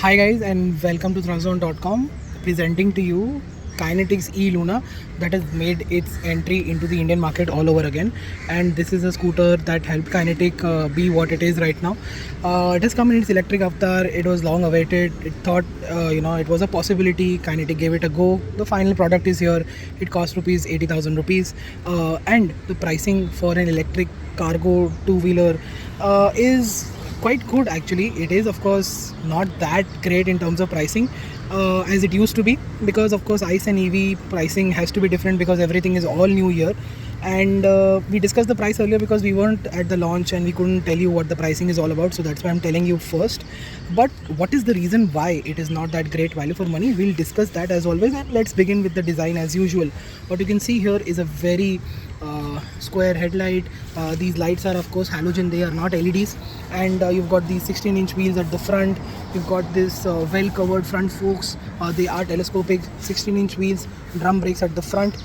Hi guys and welcome to Thrustzone.com, presenting to you Kinetics E Luna that has made its entry into the Indian market all over again. And this is a scooter that helped Kinetic be what it is right now. It has come in its electric avatar. It was long awaited. It thought it was a possibility. Kinetic gave it a go. The final product is here. It cost rupees 80,000 rupees, and the pricing for an electric cargo two-wheeler is quite good actually. It is of course not that great in terms of pricing as it used to be, because of course ICE and EV pricing has to be different because everything is all new here. And we discussed the price earlier because we weren't at the launch and we couldn't tell you what the pricing is all about, so that's why I'm telling you first. But what is the reason why it is not that great value for money? We'll discuss that as always, and let's begin with the design as usual. What you can see here is a very square headlight. These lights are of course halogen, they are not LEDs. And you've got these 16-inch wheels at the front. You've got this well covered front forks. They are telescopic 16-inch wheels, drum brakes at the front.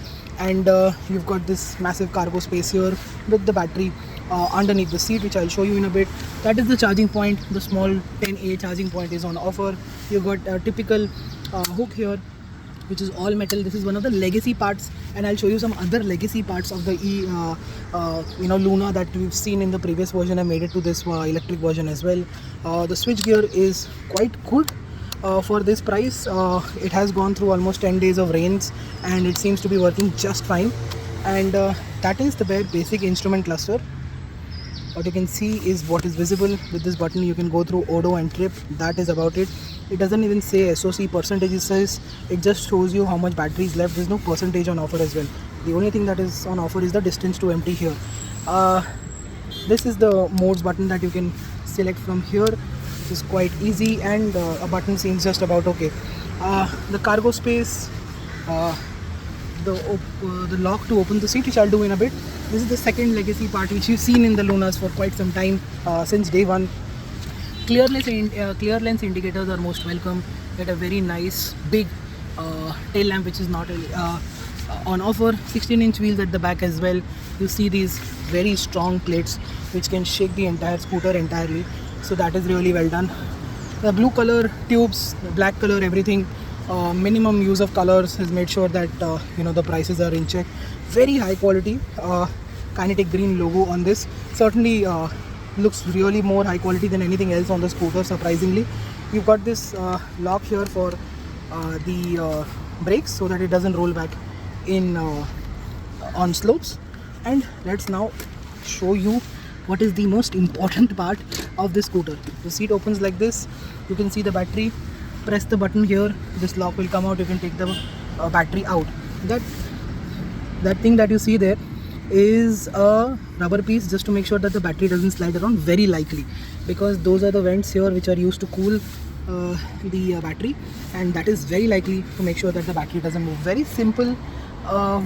And you've got this massive cargo space here with the battery underneath the seat, which I'll show you in a bit. That is the charging point. The small 10A charging point is on offer. You've got a typical hook here, which is all metal. This is one of the legacy parts, and I'll show you some other legacy parts of the Luna that we've seen in the previous version. I made it to this electric version as well. The switch gear is quite good for this price. It has gone through almost 10 days of rains and it seems to be working just fine. And that is the bare basic instrument cluster. What you can see is what is visible. With this button you can go through odo and trip. That is about it. It doesn't even say SOC percentage, it says, it just shows you how much battery is left. There's no percentage on offer as well. The only thing that is on offer is the distance to empty here. This is the modes button that you can select from here. This is quite easy, and a button seems just about okay. The cargo space, the lock to open the seat, which I'll do in a bit. This is the second legacy part which you've seen in the Lunas for quite some time, since day one. Clear lens indicators are most welcome. Get a very nice big tail lamp which is not on offer. 16-inch wheels at the back as well. You see these very strong plates which can shake the entire scooter entirely, so that is really well done. The blue color tubes, the black color, everything, minimum use of colors has made sure that the prices are in check. Very high quality Kinetic green logo on this. Certainly looks really more high quality than anything else on the scooter, surprisingly. You've got this lock here for the brakes so that it doesn't roll back in on slopes. And let's now show you what is the most important part of this scooter. The seat opens like this. You can see the battery. Press the button here, this lock will come out. You can take the battery out. That thing that you see there is a rubber piece just to make sure that the battery doesn't slide around, very likely, because those are the vents here which are used to cool the battery, and that is very likely to make sure that the battery doesn't move. Very simple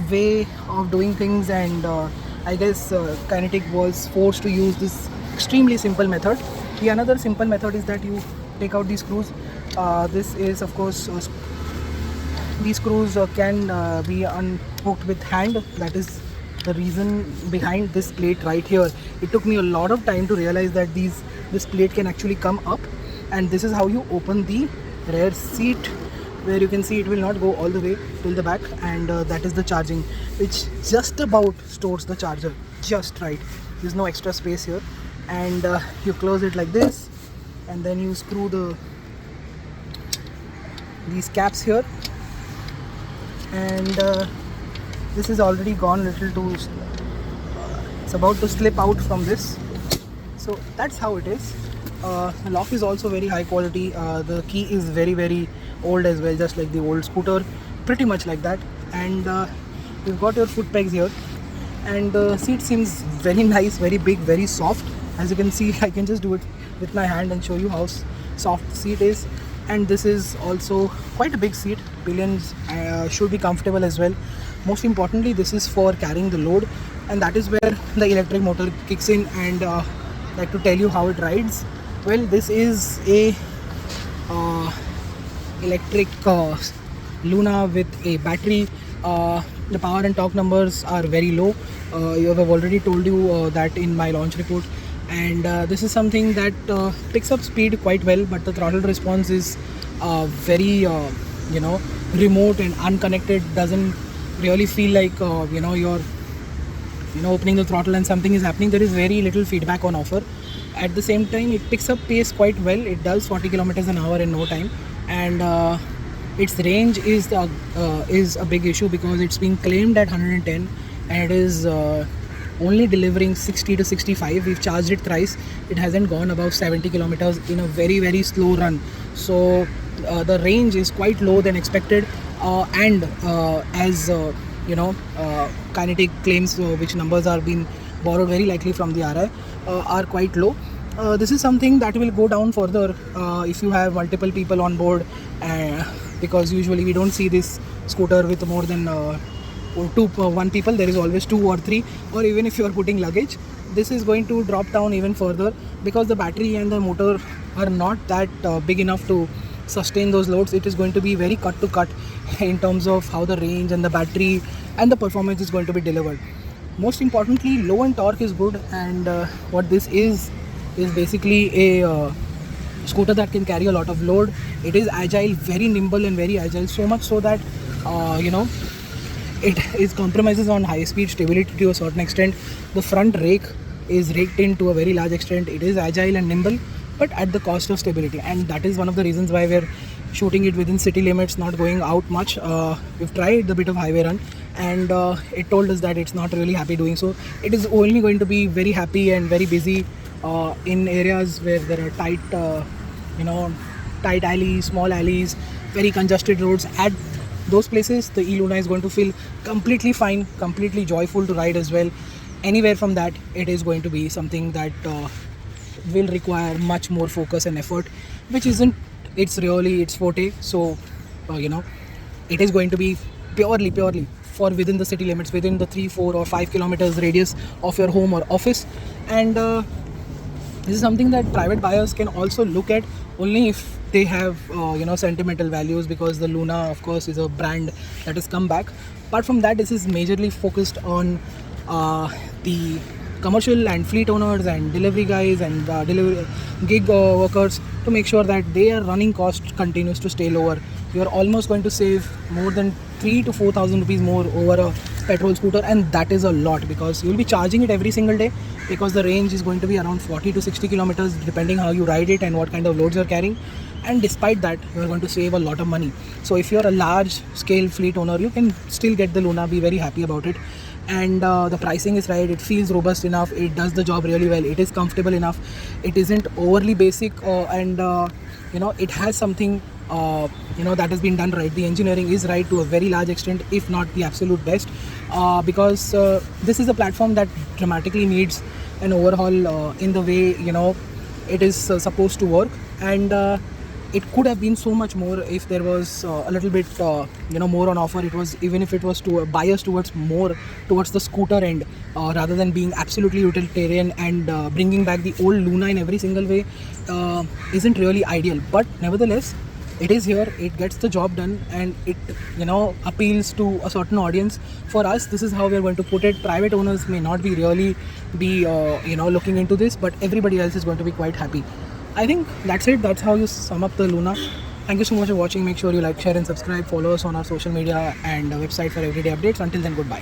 way of doing things, and I guess Kinetic was forced to use this extremely simple method. The another simple method is that you take out these screws. This is of course these screws can be unhooked with hand. That is the reason behind this plate right here. It took me a lot of time to realize that this plate can actually come up, and this is how you open the rear seat, where you can see it will not go all the way till the back, and that is the charging, which just about stores the charger just right. There's no extra space here, and you close it like this, and then you screw these caps here, and this is already gone little too, it's about to slip out from this. So that's how it is. The lock is also very high quality. The key is very, very old as well, just like the old scooter, pretty much like that. And you've got your foot pegs here, and the seat seems very nice, very big, very soft. As you can see, I can just do it with my hand and show you how soft the seat is. And this is also quite a big seat. Pillions should be comfortable as well. Most importantly, this is for carrying the load, and that is where the electric motor kicks in. And like to tell you how it rides. Well, this is a electric Luna with a battery. The power and torque numbers are very low. I have already told you that in my launch report. and this is something that picks up speed quite well, but the throttle response is very you know, remote and unconnected. Doesn't really feel like you know, you're, you know, opening the throttle and something is happening. There is very little feedback on offer. At the same time, it picks up pace quite well. It does 40 kilometers an hour in no time, and its range is a big issue because it's being claimed at 110, and it is only delivering 60 to 65. We've charged it thrice. It hasn't gone above 70 kilometers in a very slow run. So the range is quite low than expected, and as you know, Kinetic claims, which numbers are being borrowed very likely from the RI, are quite low. This is something that will go down further if you have multiple people on board, because usually we don't see this scooter with more than one people. There is always two or three, or even if you are putting luggage. This is going to drop down even further because the battery and the motor are not that big enough to sustain those loads. It is going to be very cut to cut in terms of how the range and the battery and the performance is going to be delivered. Most importantly, low end torque is good, and what this is basically a scooter that can carry a lot of load. It is agile, very nimble and very agile, so much so that you know, it is compromises on high speed stability to a certain extent. The front rake is raked in to a very large extent. It is agile and nimble, but at the cost of stability, and that is one of the reasons why we're shooting it within city limits, not going out much. We've tried the bit of highway run, and it told us that it's not really happy doing so. It is only going to be very happy and very busy in areas where there are tight you know, tight alleys, small alleys, very congested roads. At those places, the e-Luna is going to feel completely fine, completely joyful to ride as well. Anywhere from that, it is going to be something that will require much more focus and effort, which isn't its forte. So you know, it is going to be purely for within the city limits, within the 3, 4 or 5 kilometers radius of your home or office. And this is something that private buyers can also look at only if they have you know, sentimental values, because the Luna, of course, is a brand that has come back. Apart from that, this is majorly focused on the commercial and fleet owners and delivery guys and delivery gig workers, to make sure that their running cost continues to stay lower. You're almost going to save more than 3,000 to 4,000 rupees more over a petrol scooter, and that is a lot because you'll be charging it every single day, because the range is going to be around 40 to 60 kilometers depending how you ride it and what kind of loads you're carrying. And despite that, you're going to save a lot of money. So if you're a large scale fleet owner, you can still get the Luna, be very happy about it. And the pricing is right. It feels robust enough. It does the job really well. It is comfortable enough. It isn't overly basic, and you know, it has something you know, that has been done right. The engineering is right to a very large extent, if not the absolute best, because this is a platform that dramatically needs an overhaul in the way, you know, it is supposed to work. And it could have been so much more if there was a little bit you know, more on offer. It was, even if it was to bias towards more towards the scooter end, rather than being absolutely utilitarian and bringing back the old Luna in every single way, isn't really ideal. But nevertheless, it is here, it gets the job done, and it, you know, appeals to a certain audience. For us, this is how we are going to put it. Private owners may not be really be you know, looking into this, but everybody else is going to be quite happy. I think that's it. That's how you sum up the Luna. Thank you so much for watching. Make sure you like, share and subscribe. Follow us on our social media and website for everyday updates. Until then, goodbye.